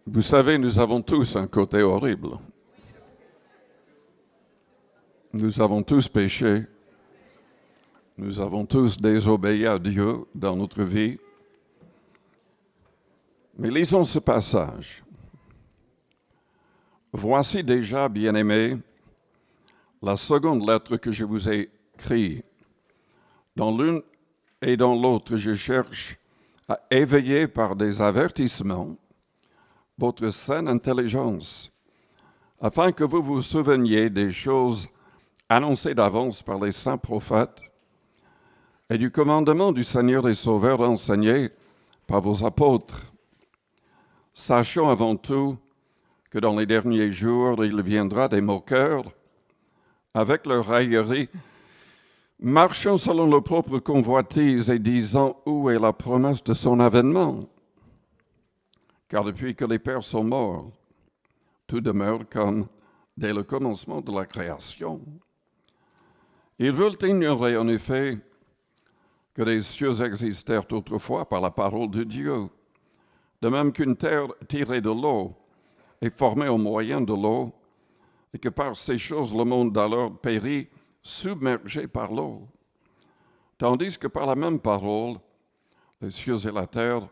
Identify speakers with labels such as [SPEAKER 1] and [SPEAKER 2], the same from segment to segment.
[SPEAKER 1] Vous savez, nous avons tous un côté horrible. Nous avons tous péché. Nous avons tous désobéi à Dieu dans notre vie. Mais lisons ce passage. Voici déjà, bien-aimés, la seconde lettre que je vous ai écrite. Dans l'une et dans l'autre, je cherche à éveiller par des avertissements votre saine intelligence, afin que vous vous souveniez des choses annoncées d'avance par les saints prophètes et du commandement du Seigneur et Sauveur enseigné par vos apôtres. Sachons avant tout que dans les derniers jours, il viendra des moqueurs avec leur raillerie, marchant selon leur propre convoitise et disant où est la promesse de son avènement. Car depuis que les pères sont morts, tout demeure comme dès le commencement de la création. Ils veulent ignorer en effet que les cieux existèrent autrefois par la parole de Dieu, de même qu'une terre tirée de l'eau est formée au moyen de l'eau, et que par ces choses le monde d'alors périt, submergé par l'eau. Tandis que par la même parole, les cieux et la terre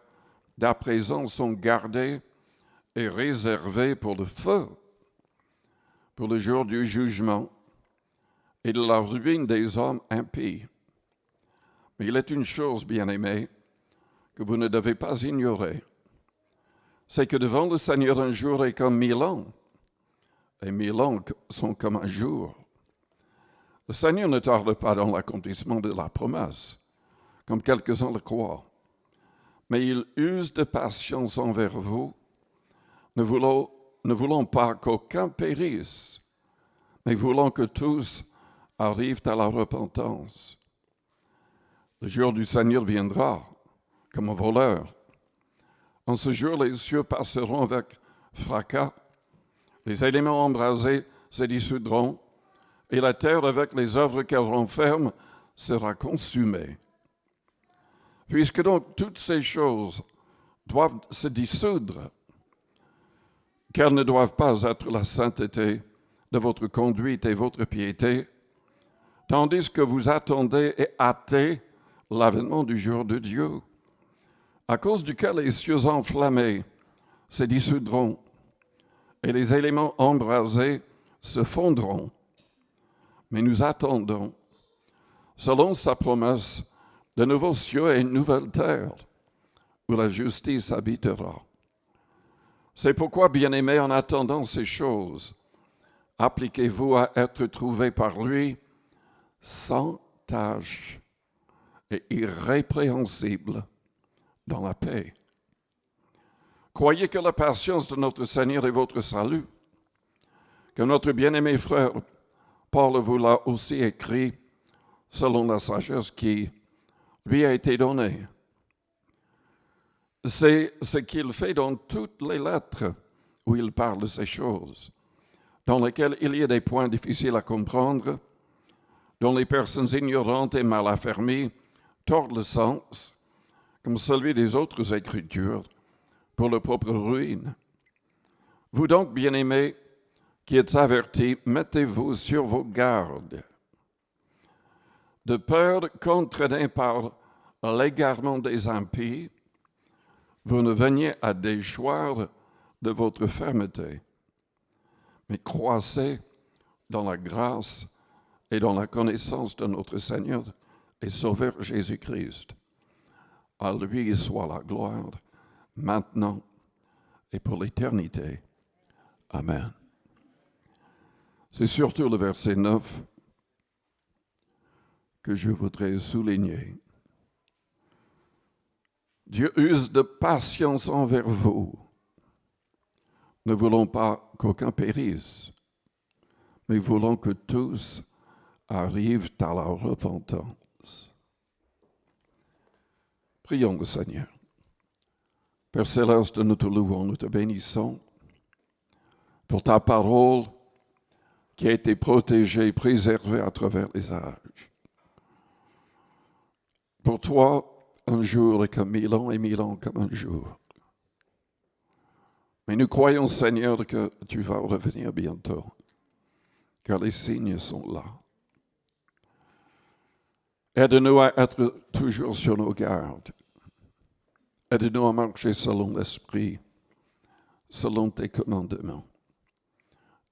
[SPEAKER 1] d'à présent sont gardés et réservés pour le feu, pour le jour du jugement et de la ruine des hommes impies. Mais il est une chose, bien-aimés, que vous ne devez pas ignorer. C'est que devant le Seigneur, un jour est comme 1000 ans, et 1000 ans sont comme un jour. Le Seigneur ne tarde pas dans l'accomplissement de la promesse, comme quelques-uns le croient. Mais il use de patience envers vous, ne voulant pas qu'aucun périsse, mais voulant que tous arrivent à la repentance. Le jour du Seigneur viendra comme un voleur. En ce jour, les cieux passeront avec fracas, les éléments embrasés se dissoudront, et la terre, avec les œuvres qu'elle renferme, sera consumée. Puisque donc toutes ces choses doivent se dissoudre, qu'elles ne doivent pas être la sainteté de votre conduite et votre piété, tandis que vous attendez et hâtez l'avènement du jour de Dieu, à cause duquel les cieux enflammés se dissoudront et les éléments embrasés se fondront. Mais nous attendons, selon sa promesse, de nouveaux cieux et une nouvelle terre, où la justice habitera. C'est pourquoi, bien-aimés, en attendant ces choses, appliquez-vous à être trouvés par lui sans tache et irrépréhensibles dans la paix. Croyez que la patience de notre Seigneur est votre salut, que notre bien-aimé frère Paul vous l'a aussi écrit selon la sagesse qui lui a été donnée. C'est ce qu'il fait dans toutes les lettres où il parle de ces choses, dans lesquelles il y a des points difficiles à comprendre, dont les personnes ignorantes et mal affermies tordent le sens, comme celui des autres Écritures, pour leur propre ruine. Vous donc, bien-aimés, qui êtes avertis, mettez-vous sur vos gardes, de peur qu'entraînés par l'égarement des impies, vous ne veniez à déchoir de votre fermeté, mais croissez dans la grâce et dans la connaissance de notre Seigneur et Sauveur Jésus-Christ. À lui soit la gloire, maintenant et pour l'éternité. Amen. C'est surtout le verset 9 que je voudrais souligner. Dieu use de patience envers vous, ne voulant pas qu'aucun périsse, mais voulant que tous arrivent à la repentance. Prions le Seigneur. Père céleste, nous te louons, nous te bénissons pour ta parole qui a été protégée, préservée à travers les âges. Pour toi, un jour est comme 1000 ans et 1000 ans comme un jour. Mais nous croyons, Seigneur, que tu vas revenir bientôt, car les signes sont là. Aide-nous à être toujours sur nos gardes. Aide-nous à marcher selon l'Esprit, selon tes commandements.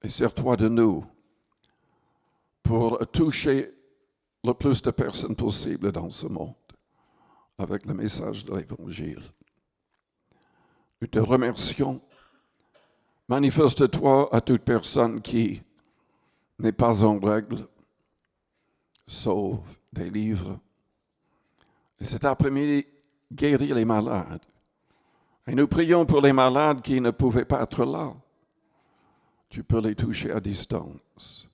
[SPEAKER 1] Et sers-toi de nous pour toucher le plus de personnes possible dans ce monde avec le message de l'Évangile. Nous te remercions. Manifeste-toi à toute personne qui n'est pas en règle. Sauve, délivre. Et cet après-midi, guéris les malades. Et nous prions pour les malades qui ne pouvaient pas être là. Tu peux les toucher à distance.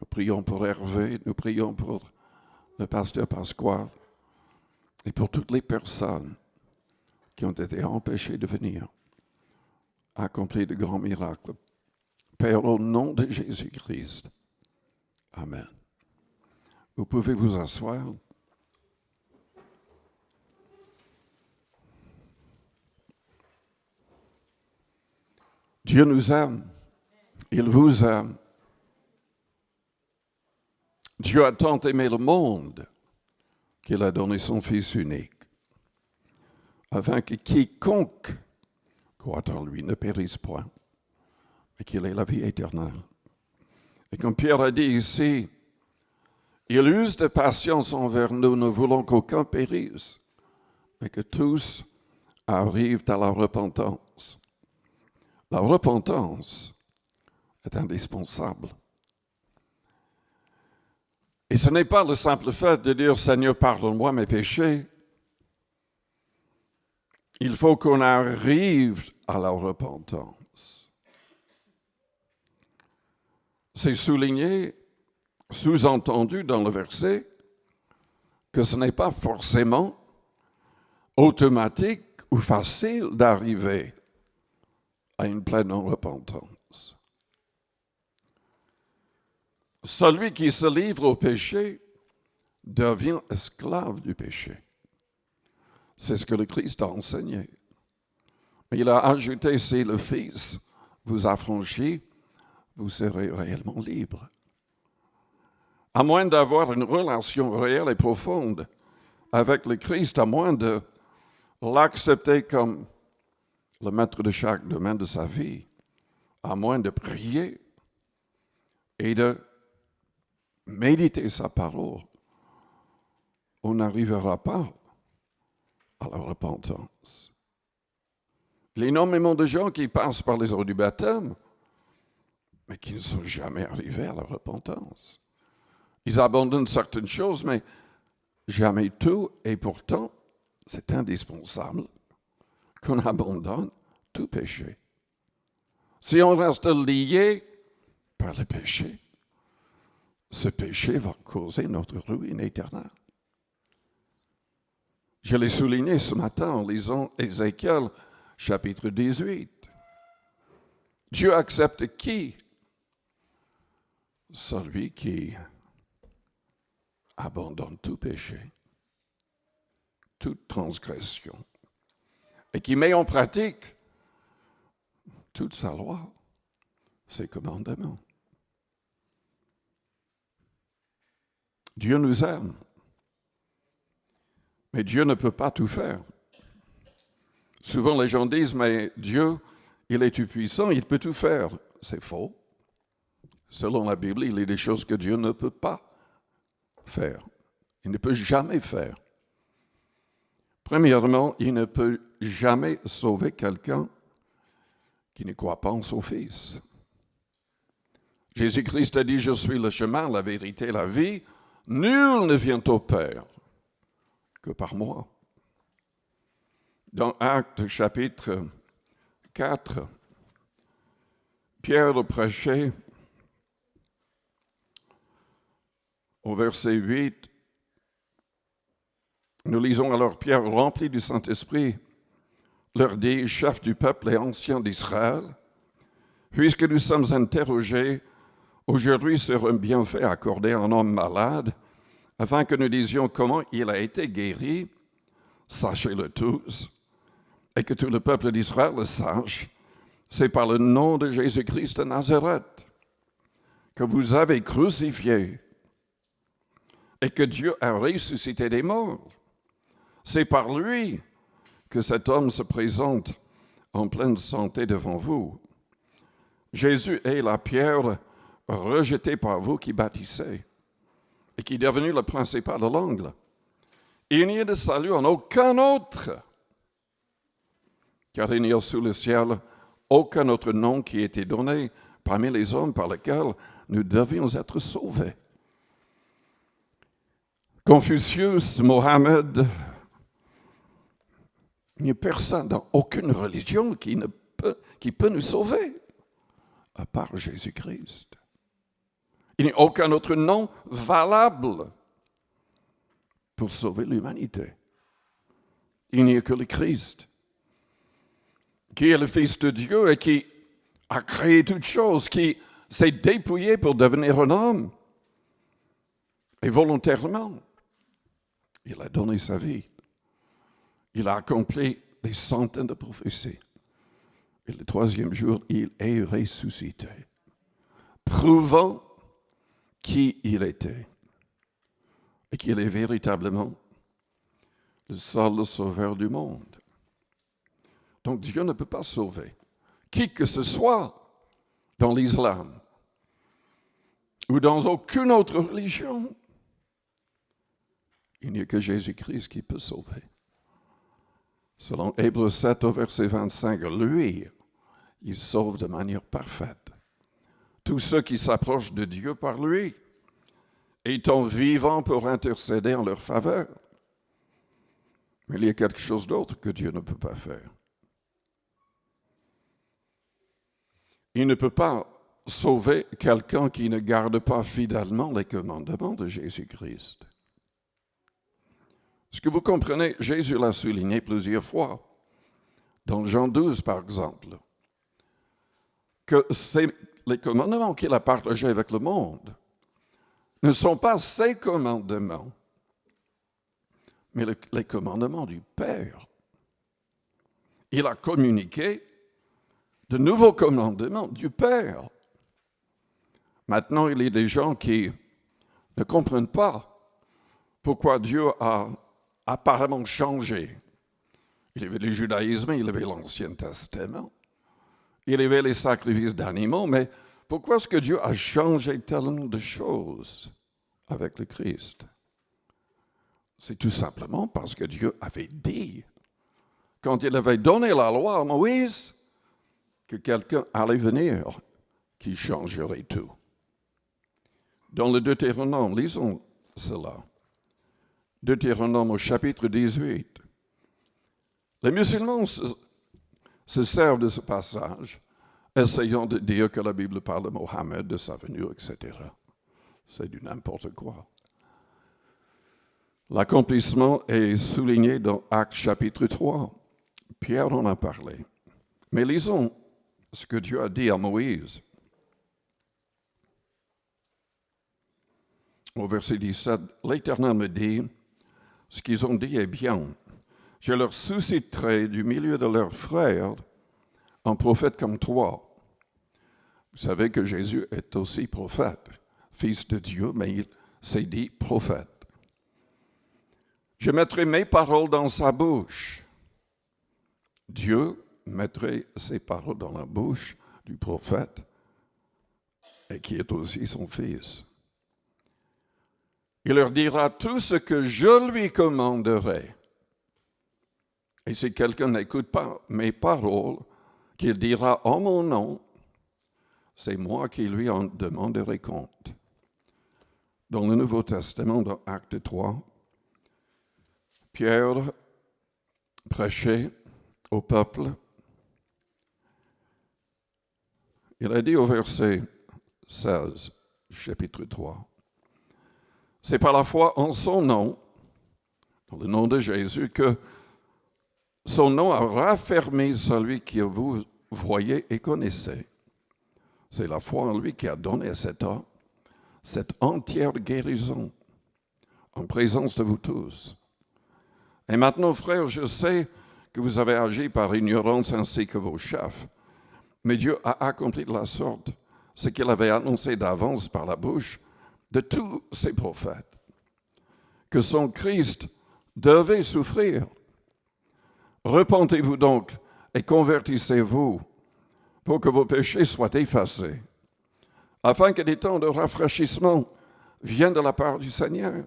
[SPEAKER 1] Nous prions pour Hervé, nous prions pour le pasteur Pasquale et pour toutes les personnes qui ont été empêchées de venir accomplir de grands miracles. Père, au nom de Jésus-Christ. Amen. Vous pouvez vous asseoir. Dieu nous aime. Il vous aime. Dieu a tant aimé le monde qu'il a donné son Fils unique, afin que quiconque croit en lui ne périsse point, mais qu'il ait la vie éternelle. Et comme Pierre a dit ici, il use de patience envers nous, ne voulons qu'aucun périsse, mais que tous arrivent à la repentance. La repentance est indispensable. Et ce n'est pas le simple fait de dire « Seigneur, pardonne-moi mes péchés ». Il faut qu'on arrive à la repentance. C'est souligné, sous-entendu dans le verset, que ce n'est pas forcément automatique ou facile d'arriver à une pleine repentance. Celui qui se livre au péché devient esclave du péché. C'est ce que le Christ a enseigné. Mais il a ajouté, si le Fils vous affranchit, vous serez réellement libre. À moins d'avoir une relation réelle et profonde avec le Christ, à moins de l'accepter comme le maître de chaque domaine de sa vie, à moins de prier et de méditer sa parole, on n'arrivera pas à la repentance. Il y a énormément de gens qui passent par les eaux du baptême, mais qui ne sont jamais arrivés à la repentance. Ils abandonnent certaines choses, mais jamais tout, et pourtant, c'est indispensable qu'on abandonne tout péché. Si on reste lié par le péché, ce péché va causer notre ruine éternelle. Je l'ai souligné ce matin en lisant Ézéchiel, chapitre 18. Dieu accepte qui? Celui qui abandonne tout péché, toute transgression, et qui met en pratique toute sa loi, ses commandements. Dieu nous aime, mais Dieu ne peut pas tout faire. Souvent les gens disent, mais Dieu, il est tout puissant, il peut tout faire. C'est faux. Selon la Bible, il y a des choses que Dieu ne peut pas faire. Il ne peut jamais faire. Premièrement, il ne peut jamais sauver quelqu'un qui ne croit pas en son Fils. Jésus-Christ a dit, je suis le chemin, la vérité, la vie. Nul ne vient au Père que par moi. Dans Actes chapitre 4, Pierre prêchait au verset 8. Nous lisons alors Pierre, rempli du Saint-Esprit, leur dit, chef du peuple et anciens d'Israël, puisque nous sommes interrogés aujourd'hui sur un bienfait accordé à un homme malade, afin que nous disions comment il a été guéri, sachez-le tous, et que tout le peuple d'Israël le sache, c'est par le nom de Jésus-Christ de Nazareth que vous avez crucifié et que Dieu a ressuscité des morts. C'est par lui que cet homme se présente en pleine santé devant vous. Jésus est la pierre rejetée par vous qui bâtissez et qui est devenue le principal de l'angle. Il n'y a de salut en aucun autre, car il n'y a sous le ciel aucun autre nom qui ait été donné parmi les hommes par lequel nous devions être sauvés. Confucius, Mohammed, il n'y a personne dans aucune religion qui peut nous sauver, à part Jésus-Christ. Il n'y a aucun autre nom valable pour sauver l'humanité. Il n'y a que le Christ, qui est le Fils de Dieu et qui a créé toutes choses, qui s'est dépouillé pour devenir un homme. Et volontairement, il a donné sa vie. Il a accompli des centaines de prophéties. Et le troisième jour, il est ressuscité, prouvant qui il était et qu'il est véritablement le seul sauveur du monde. Donc Dieu ne peut pas sauver qui que ce soit dans l'islam ou dans aucune autre religion. Il n'y a que Jésus-Christ qui peut sauver. Selon Hébreux 7 au verset 25, lui, il sauve de manière parfaite tous ceux qui s'approchent de Dieu par lui, étant vivants pour intercéder en leur faveur. Mais il y a quelque chose d'autre que Dieu ne peut pas faire. Il ne peut pas sauver quelqu'un qui ne garde pas fidèlement les commandements de Jésus-Christ. Est-ce que vous comprenez? Jésus l'a souligné plusieurs fois. Dans Jean 12, par exemple, que les commandements qu'il a partagés avec le monde ne sont pas ses commandements, mais les commandements du Père. Il a communiqué de nouveaux commandements du Père. Maintenant, il y a des gens qui ne comprennent pas pourquoi Dieu a apparemment changé. Il y avait le judaïsme, il y avait l'Ancien Testament, il y avait les sacrifices d'animaux, mais pourquoi est-ce que Dieu a changé tellement de choses avec le Christ? C'est tout simplement parce que Dieu avait dit, quand il avait donné la loi à Moïse, que quelqu'un allait venir qui changerait tout. Dans le Deutéronome, lisons cela. Deutéronome au chapitre 18. Les musulmans se servent de ce passage, essayant de dire que la Bible parle de Mohammed, de sa venue, etc. C'est du n'importe quoi. L'accomplissement est souligné dans Actes chapitre 3. Pierre en a parlé. Mais lisons ce que Dieu a dit à Moïse. Au verset 17, l'Éternel me dit, ce qu'ils ont dit est bien. Je leur susciterai du milieu de leurs frères un prophète comme toi. Vous savez que Jésus est aussi prophète, fils de Dieu, mais il s'est dit prophète. Je mettrai mes paroles dans sa bouche. Dieu mettrait ses paroles dans la bouche du prophète, et qui est aussi son fils. Il leur dira tout ce que je lui commanderai. Et si quelqu'un n'écoute pas mes paroles, qu'il dira en mon nom, c'est moi qui lui en demanderai compte. Dans le Nouveau Testament, dans Acte 3, Pierre prêchait au peuple. Il a dit au verset 16, chapitre 3, « C'est par la foi en son nom, dans le nom de Jésus, que son nom a raffermi celui que vous voyez et connaissez. C'est la foi en lui qui a donné à cet homme cette entière guérison en présence de vous tous. Et maintenant, frères, je sais que vous avez agi par ignorance ainsi que vos chefs, Mais Dieu a accompli de la sorte ce qu'il avait annoncé d'avance par la bouche de tous ses prophètes, que son Christ devait souffrir. Repentez-vous donc et convertissez-vous pour que vos péchés soient effacés, afin que des temps de rafraîchissement viennent de la part du Seigneur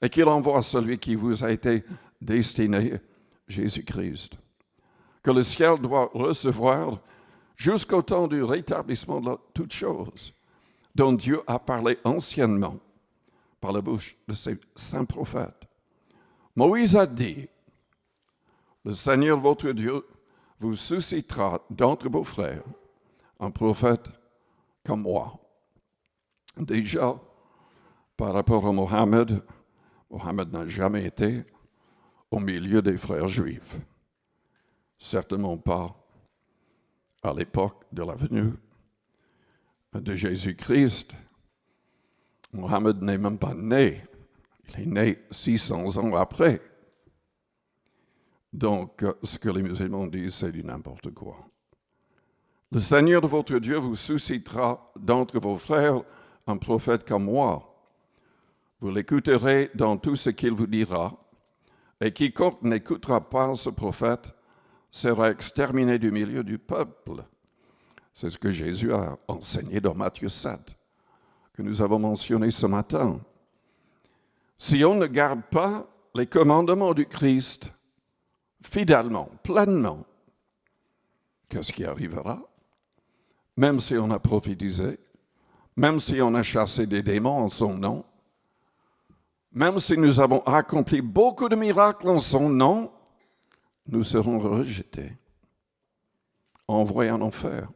[SPEAKER 1] et qu'il envoie celui qui vous a été destiné, Jésus-Christ, que le ciel doit recevoir jusqu'au temps du rétablissement de toutes choses, dont Dieu a parlé anciennement par la bouche de ses saints prophètes. Moïse a dit, « Le Seigneur votre Dieu vous suscitera d'entre vos frères un prophète comme moi. » Déjà, par rapport à Mohammed, Mohammed n'a jamais été au milieu des frères juifs. Certainement pas à l'époque de la venue de Jésus-Christ. Mohammed n'est même pas né. Il est né 600 ans après. Donc, ce que les musulmans disent, c'est du n'importe quoi. Le Seigneur de votre Dieu vous suscitera d'entre vos frères un prophète comme moi. Vous l'écouterez dans tout ce qu'il vous dira, et quiconque n'écoutera pas ce prophète sera exterminé du milieu du peuple. C'est ce que Jésus a enseigné dans Matthieu 7, que nous avons mentionné ce matin. Si on ne garde pas les commandements du Christ fidèlement, pleinement, qu'est-ce qui arrivera? Même si on a prophétisé, même si on a chassé des démons en son nom, même si nous avons accompli beaucoup de miracles en son nom, nous serons rejetés, envoyés en enfer.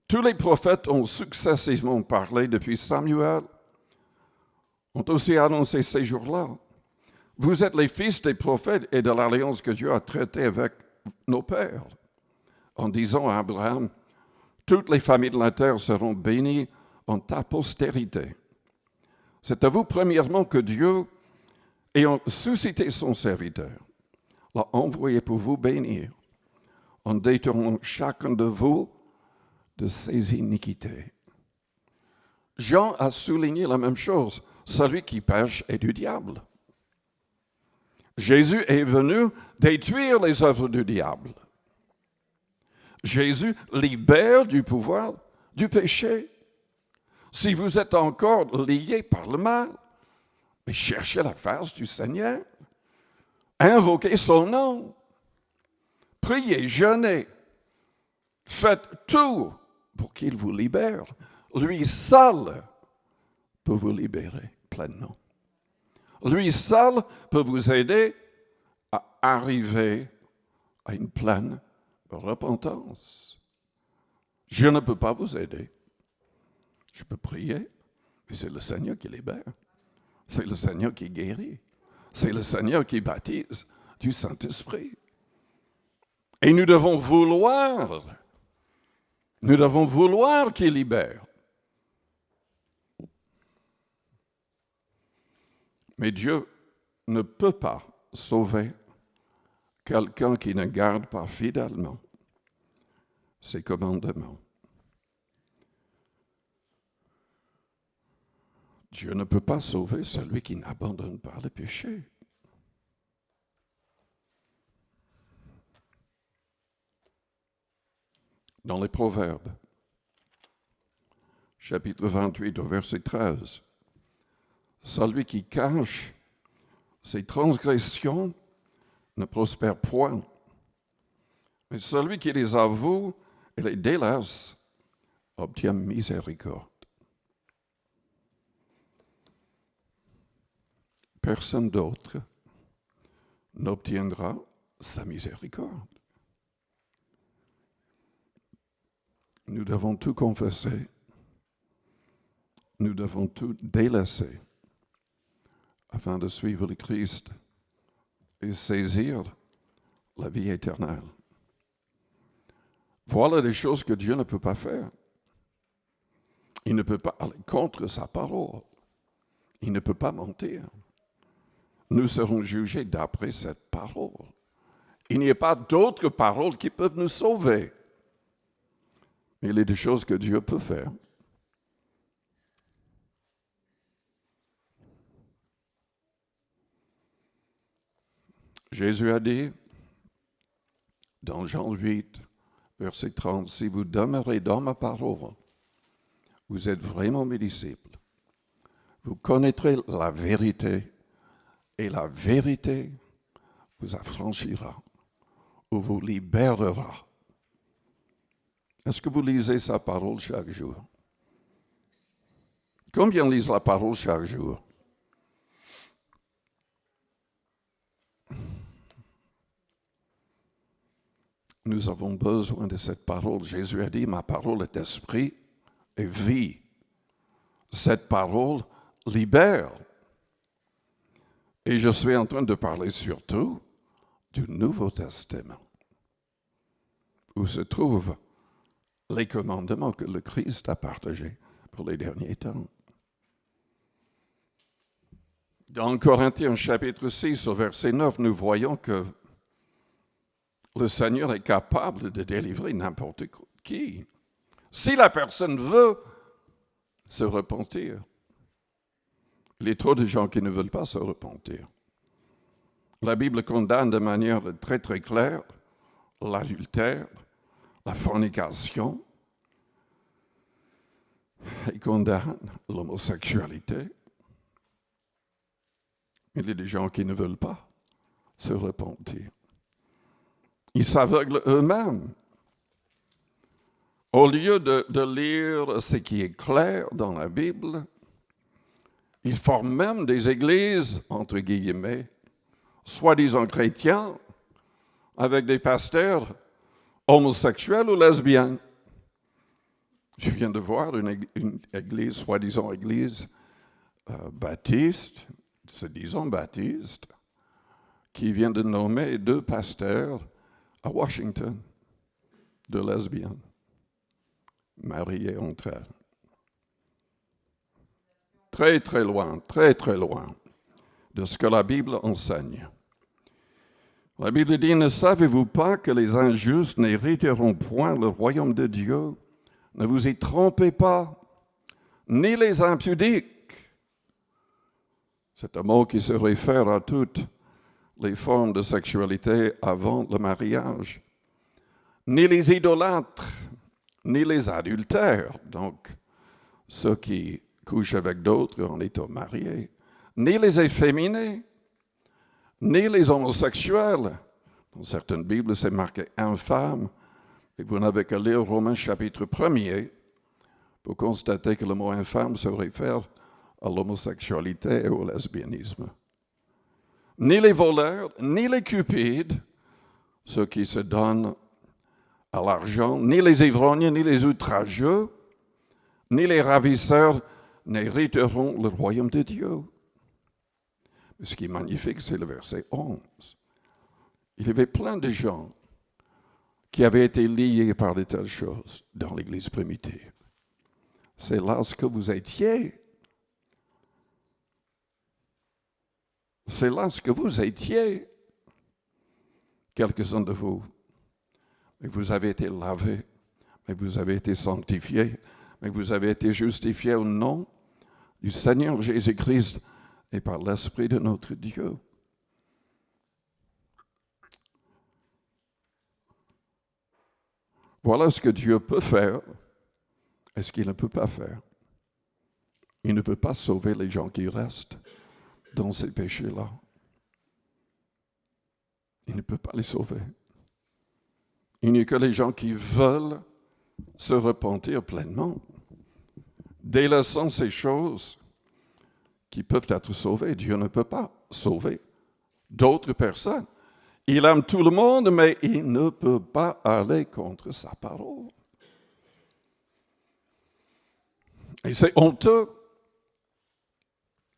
[SPEAKER 1] Tous les prophètes ont successivement parlé depuis Samuel, ont aussi annoncé ces jours-là. Vous êtes les fils des prophètes et de l'alliance que Dieu a traitée avec nos pères, en disant à Abraham, toutes les familles de la terre seront bénies en ta postérité. C'est à vous, premièrement, que Dieu, ayant suscité son serviteur, l'a envoyé pour vous bénir, en détournant chacun de vous de ses iniquités. Jean a souligné la même chose. Celui qui pêche est du diable. Jésus est venu détruire les œuvres du diable. Jésus libère du pouvoir du péché. Si vous êtes encore liés par le mal, mais cherchez la face du Seigneur. Invoquez son nom. Priez, jeûnez. Faites tout pour qu'il vous libère. Lui seul peut vous libérer pleinement. Lui seul peut vous aider à arriver à une pleine repentance. Je ne peux pas vous aider. Je peux prier, mais c'est le Seigneur qui libère. C'est le Seigneur qui guérit. C'est le Seigneur qui baptise du Saint-Esprit. Et nous devons vouloir qu'il libère. Mais Dieu ne peut pas sauver quelqu'un qui ne garde pas fidèlement ses commandements. Dieu ne peut pas sauver celui qui n'abandonne pas le péché. Dans les Proverbes, chapitre 28 au verset 13, celui qui cache ses transgressions ne prospère point, mais celui qui les avoue et les délaisse obtient miséricorde. Personne d'autre n'obtiendra sa miséricorde. Nous devons tout confesser. Nous devons tout délaisser afin de suivre le Christ et saisir la vie éternelle. Voilà les choses que Dieu ne peut pas faire. Il ne peut pas aller contre sa parole. Il ne peut pas mentir. Nous serons jugés d'après cette parole. Il n'y a pas d'autres paroles qui peuvent nous sauver. Mais il y a des choses que Dieu peut faire. Jésus a dit, dans Jean 8, verset 30, « Si vous demeurez dans ma parole, vous êtes vraiment mes disciples. Vous connaîtrez la vérité, et la vérité vous affranchira, ou vous libérera. » Est-ce que vous lisez sa parole chaque jour? Combien lisent la parole chaque jour? Nous avons besoin de cette parole. Jésus a dit, ma parole est esprit et vie. Cette parole libère. Et je suis en train de parler surtout du Nouveau Testament, où se trouvent les commandements que le Christ a partagés pour les derniers temps. Dans Corinthiens chapitre 6, au verset 9, nous voyons que le Seigneur est capable de délivrer n'importe qui, si la personne veut se repentir. Il y a trop de gens qui ne veulent pas se repentir. La Bible condamne de manière très très claire l'adultère, la fornication, et condamne l'homosexualité. Il y a des gens qui ne veulent pas se repentir. Ils s'aveuglent eux-mêmes. Au lieu de lire ce qui est clair dans la Bible, ils forment même des églises, entre guillemets, soi-disant chrétiens, avec des pasteurs homosexuels ou lesbiens. Je viens de voir une église, soi-disant église baptiste, se disant baptiste, qui vient de nommer 2 pasteurs à Washington, de lesbiennes, mariées entre elles. Très, très loin de ce que la Bible enseigne. La Bible dit, « Ne savez-vous pas que les injustes n'hériteront point le royaume de Dieu? Ne vous y trompez pas, ni les impudiques. » C'est un mot qui se réfère à toutes les formes de sexualité avant le mariage. Ni les idolâtres, ni les adultères, donc ceux qui couchent avec d'autres en étant mariés, ni les efféminés, ni les homosexuels. Dans certaines Bibles, c'est marqué infâme, et vous n'avez qu'à lire Romains chapitre 1er pour constater que le mot infâme se réfère à l'homosexualité et au lesbianisme. Ni les voleurs, ni les cupides, ceux qui se donnent à l'argent, ni les ivrognes, ni les outrageux, ni les ravisseurs n'hériteront le royaume de Dieu. Ce qui est magnifique, c'est le verset 11. Il y avait plein de gens qui avaient été liés par de telles choses dans l'Église primitive. C'est là ce que vous étiez. C'est là ce que vous étiez, quelques-uns de vous. Mais vous avez été lavés, mais vous avez été sanctifiés, mais vous avez été justifiés au nom du Seigneur Jésus-Christ et par l'Esprit de notre Dieu. Voilà ce que Dieu peut faire et ce qu'il ne peut pas faire. Il ne peut pas sauver les gens qui restent dans ces péchés-là. Il ne peut pas les sauver. Il n'y a que les gens qui veulent se repentir pleinement, délaissant ces choses qui peuvent être sauvées. Dieu ne peut pas sauver d'autres personnes. Il aime tout le monde, mais il ne peut pas aller contre sa parole. Et c'est honteux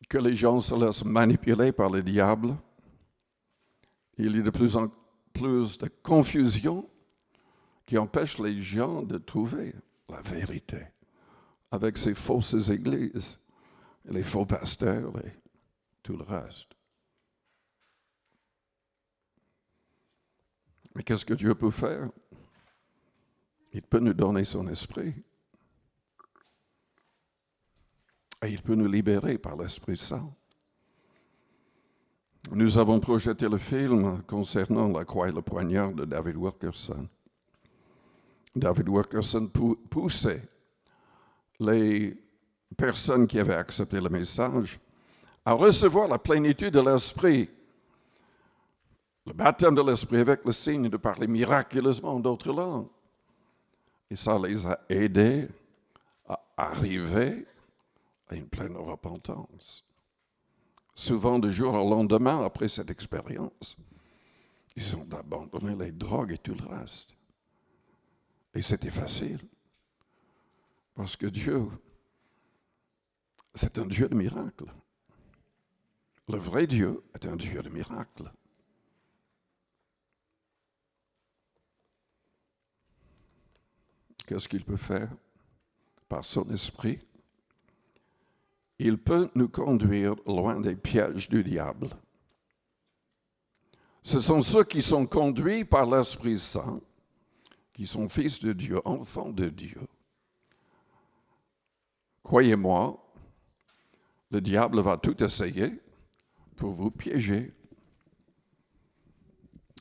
[SPEAKER 1] que les gens se laissent manipuler par le diable. Il y a de plus en plus de confusion qui empêche les gens de trouver la vérité avec ces fausses églises, et les faux pasteurs et tout le reste. Mais qu'est-ce que Dieu peut faire? Il peut nous donner son esprit. Et il peut nous libérer par l'Esprit Saint. Nous avons projeté le film concernant la croix et le poignard de David Wilkerson. David Wilkerson poussait les personnes qui avaient accepté le message à recevoir la plénitude de l'Esprit, le baptême de l'Esprit avec le signe de parler miraculeusement d'autres langues. Et ça les a aidés à arriver à une pleine repentance. Souvent, du jour au lendemain, après cette expérience, ils ont abandonné les drogues et tout le reste. Et c'était facile. Parce que Dieu, c'est un Dieu de miracles. Le vrai Dieu est un Dieu de miracles. Qu'est-ce qu'il peut faire? Par son esprit, il peut nous conduire loin des pièges du diable. Ce sont ceux qui sont conduits par l'Esprit Saint, qui sont fils de Dieu, enfants de Dieu. Croyez-moi, le diable va tout essayer pour vous piéger.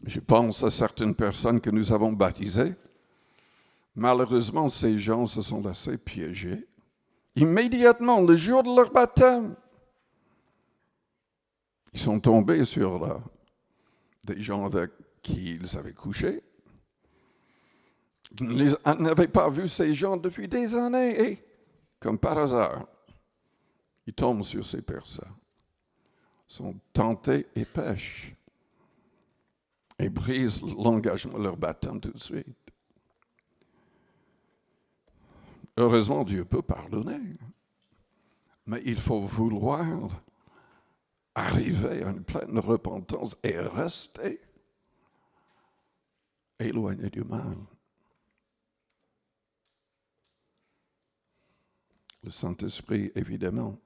[SPEAKER 1] Je pense à certaines personnes que nous avons baptisées. Malheureusement, ces gens se sont laissés piéger. Immédiatement, le jour de leur baptême, ils sont tombés sur des gens avec qui ils avaient couché. Ils n'avaient pas vu ces gens depuis des années et, comme par hasard, ils tombent sur ces personnes, sont tentés et pêchent et brisent l'engagement de leur baptême tout de suite. Heureusement, Dieu peut pardonner, mais il faut vouloir arriver à une pleine repentance et rester éloigné du mal. Le Saint-Esprit, évidemment,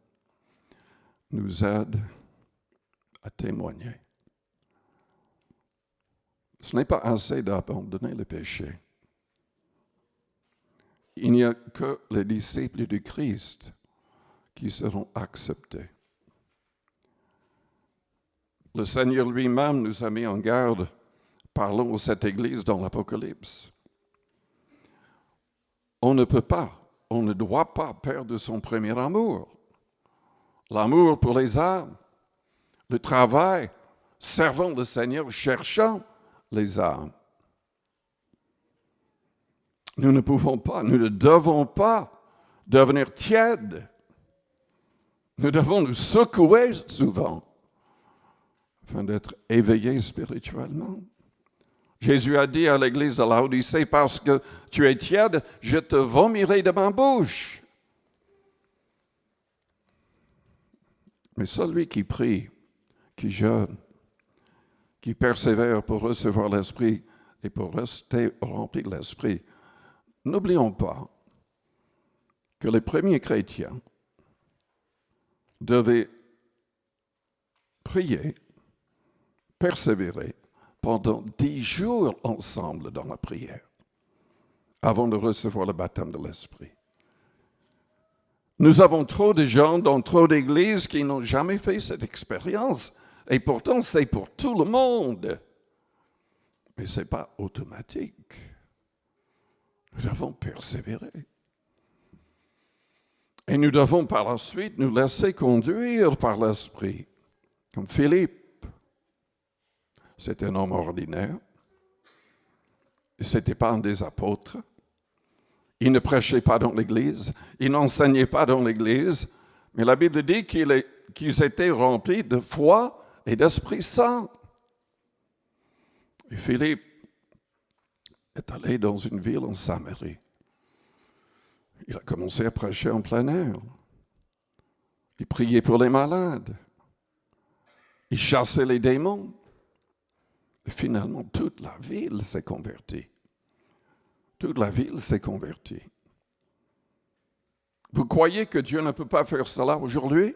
[SPEAKER 1] nous aide à témoigner. Ce n'est pas assez d'abandonner le péché. Il n'y a que les disciples du Christ qui seront acceptés. Le Seigneur lui-même nous a mis en garde, parlons de cette Église dans l'Apocalypse. On ne doit pas perdre son premier amour. L'amour pour les âmes, le travail, servant le Seigneur, cherchant les âmes. Nous ne pouvons pas, nous ne devons pas devenir tièdes. Nous devons nous secouer souvent afin d'être éveillés spirituellement. Jésus a dit à l'église de Laodicée, parce que tu es tiède, je te vomirai de ma bouche. Mais celui qui prie, qui jeûne, qui persévère pour recevoir l'Esprit et pour rester rempli de l'Esprit, n'oublions pas que les premiers chrétiens devaient prier, persévérer pendant 10 jours ensemble dans la prière avant de recevoir le baptême de l'Esprit. Nous avons trop de gens dans trop d'églises qui n'ont jamais fait cette expérience et pourtant c'est pour tout le monde. Mais ce n'est pas automatique. Nous devons persévérer. Et nous devons par la suite nous laisser conduire par l'Esprit. Comme Philippe. C'était un homme ordinaire. Ce n'était pas un des apôtres. Il ne prêchait pas dans l'Église. Il n'enseignait pas dans l'Église. Mais la Bible dit qu'ils étaient remplis de foi et d'Esprit Saint. Et Philippe est allé dans une ville en Samarie. Il a commencé à prêcher en plein air. Il priait pour les malades. Il chassait les démons. Et finalement, toute la ville s'est convertie. Toute la ville s'est convertie. Vous croyez que Dieu ne peut pas faire cela aujourd'hui?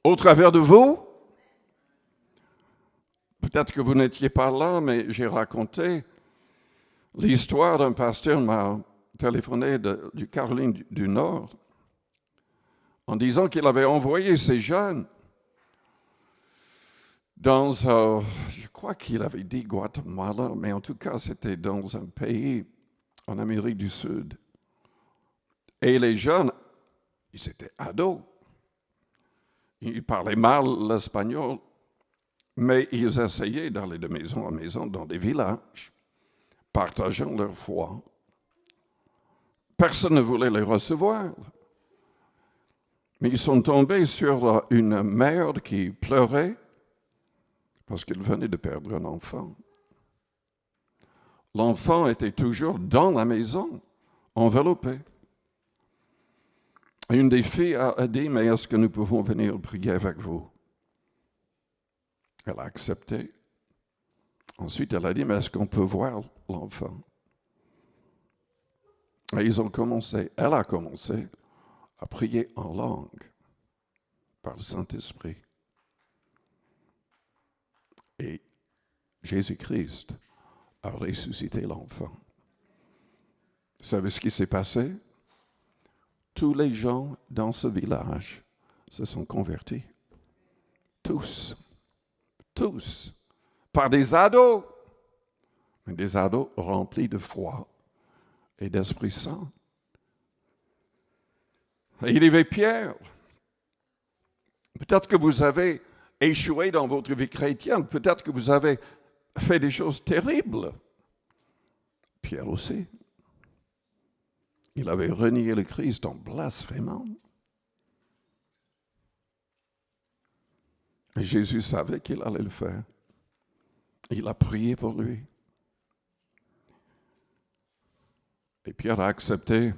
[SPEAKER 1] Au travers de vous? Peut-être que vous n'étiez pas là, mais j'ai raconté l'histoire d'un pasteur m'a téléphoné du Caroline du Nord en disant qu'il avait envoyé ses jeunes dans, je crois qu'il avait dit Guatemala, mais en tout cas c'était dans un pays en Amérique du Sud. Et les jeunes, ils étaient ados. Ils parlaient mal l'espagnol, mais ils essayaient d'aller de maison en maison dans des villages, partageant leur foi. Personne ne voulait les recevoir. Mais ils sont tombés sur une mère qui pleurait parce qu'elle venait de perdre un enfant. L'enfant était toujours dans la maison, enveloppé. Une des filles a dit, mais est-ce que nous pouvons venir prier avec vous? Elle a accepté. Ensuite, elle a dit, mais est-ce qu'on peut voir l'enfant? Et ils ont commencé, elle a commencé à prier en langue par le Saint-Esprit. Et Jésus-Christ a ressuscité l'enfant. Vous savez ce qui s'est passé? Tous les gens dans ce village se sont convertis. Tous. Tous. Par des ados. Mais des ados remplis de foi et d'Esprit Saint. Et il y avait Pierre. Peut-être que vous avez échoué dans votre vie chrétienne. Peut-être que vous avez fait des choses terribles. Pierre aussi. Il avait renié le Christ en blasphémant. Et Jésus savait qu'il allait le faire. Il a prié pour lui. Et Pierre a accepté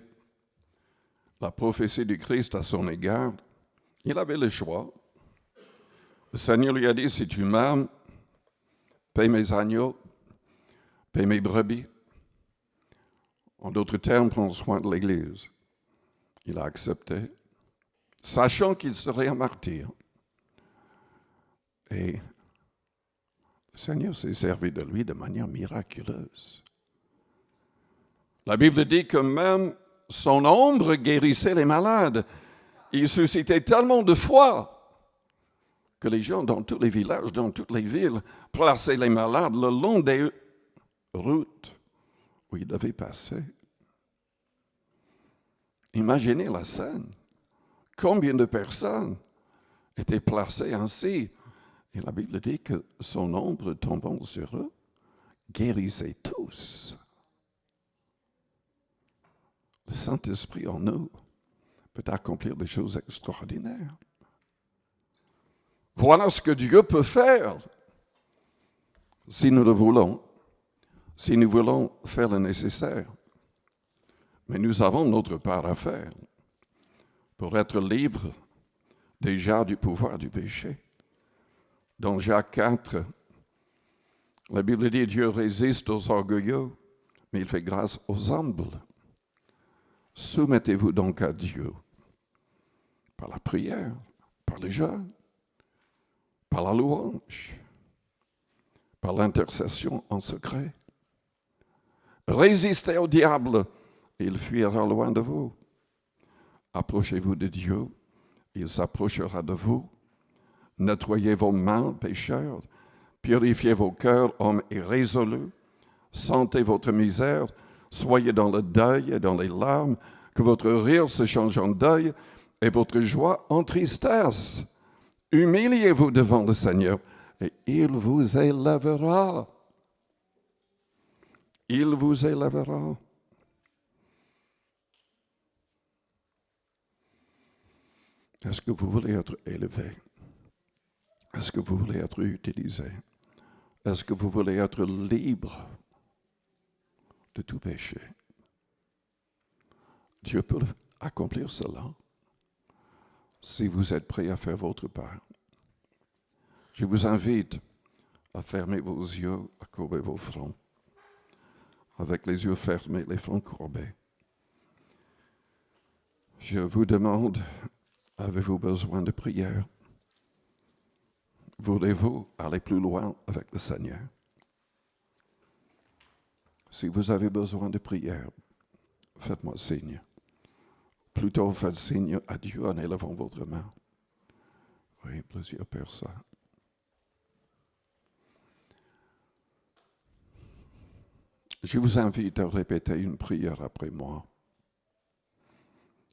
[SPEAKER 1] la prophétie du Christ à son égard. Il avait le choix. Le Seigneur lui a dit, si tu m'aimes, paye mes agneaux, paye mes brebis. En d'autres termes, prends soin de l'Église. Il a accepté, sachant qu'il serait un martyr. Et le Seigneur s'est servi de lui de manière miraculeuse. La Bible dit que même son ombre guérissait les malades. Il suscitait tellement de foi que les gens dans tous les villages, dans toutes les villes, plaçaient les malades le long des routes où ils devaient passer. Imaginez la scène. Combien de personnes étaient placées ainsi? Et la Bible dit que son ombre tombant sur eux guérissait tous. Le Saint-Esprit en nous peut accomplir des choses extraordinaires. Voilà ce que Dieu peut faire si nous le voulons, si nous voulons faire le nécessaire. Mais nous avons notre part à faire pour être libres déjà du pouvoir du péché. Dans Jacques 4, la Bible dit Dieu résiste aux orgueilleux, mais il fait grâce aux humbles. Soumettez-vous donc à Dieu par la prière, par le jeûne, par la louange, par l'intercession en secret. Résistez au diable, et il fuira loin de vous. Approchez-vous de Dieu, il s'approchera de vous. Nettoyez vos mains, pécheurs, purifiez vos cœurs, hommes irrésolus. Sentez votre misère, soyez dans le deuil et dans les larmes, que votre rire se change en deuil et votre joie en tristesse. Humiliez-vous devant le Seigneur et il vous élèvera. Il vous élèvera. Est-ce que vous voulez être élevé? Est-ce que vous voulez être utilisé? Est-ce que vous voulez être libre de tout péché? Dieu peut accomplir cela si vous êtes prêt à faire votre part. Je vous invite à fermer vos yeux, à courber vos fronts. Avec les yeux fermés, les fronts courbés. Je vous demande, avez-vous besoin de prière? Voulez-vous aller plus loin avec le Seigneur? Si vous avez besoin de prière, faites-moi signe. Plutôt faites signe à Dieu en élevant votre main. Oui, plusieurs personnes. Je vous invite à répéter une prière après moi.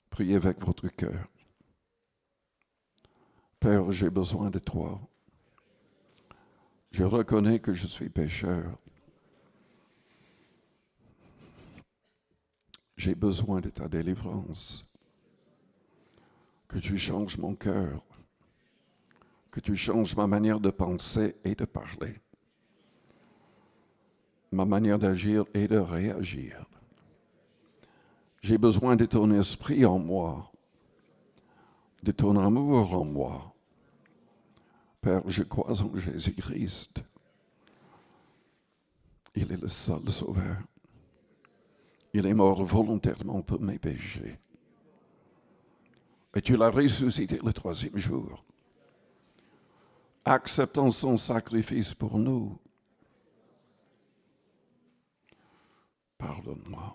[SPEAKER 1] Priez avec votre cœur. Père, j'ai besoin de toi. Je reconnais que je suis pécheur. J'ai besoin de ta délivrance. Que tu changes mon cœur. Que tu changes ma manière de penser et de parler. Ma manière d'agir et de réagir. J'ai besoin de ton esprit en moi. De ton amour en moi. Père, je crois en Jésus-Christ. Il est le seul sauveur. Il est mort volontairement pour mes péchés. Et tu l'as ressuscité le 3e jour. Acceptant son sacrifice pour nous. Pardonne-moi.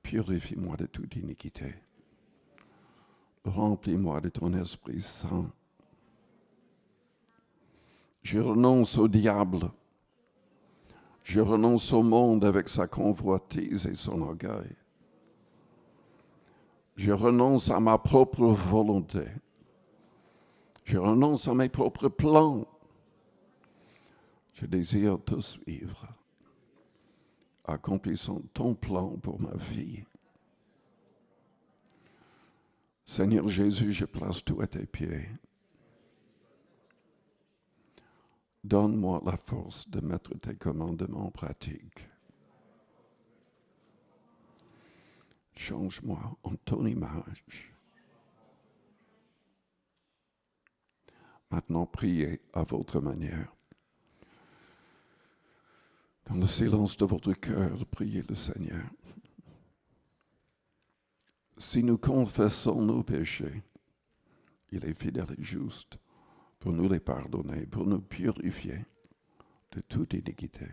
[SPEAKER 1] Purifie-moi de toute iniquité. Remplis-moi de ton Esprit Saint. Je renonce au diable. Je renonce au monde avec sa convoitise et son orgueil. Je renonce à ma propre volonté. Je renonce à mes propres plans. Je désire te suivre, accomplissant ton plan pour ma vie. Seigneur Jésus, je place tout à tes pieds. Donne-moi la force de mettre tes commandements en pratique. Change-moi en ton image. Maintenant, priez à votre manière. Dans le silence de votre cœur, priez le Seigneur. Si nous confessons nos péchés, il est fidèle et juste pour nous les pardonner, pour nous purifier de toute iniquité.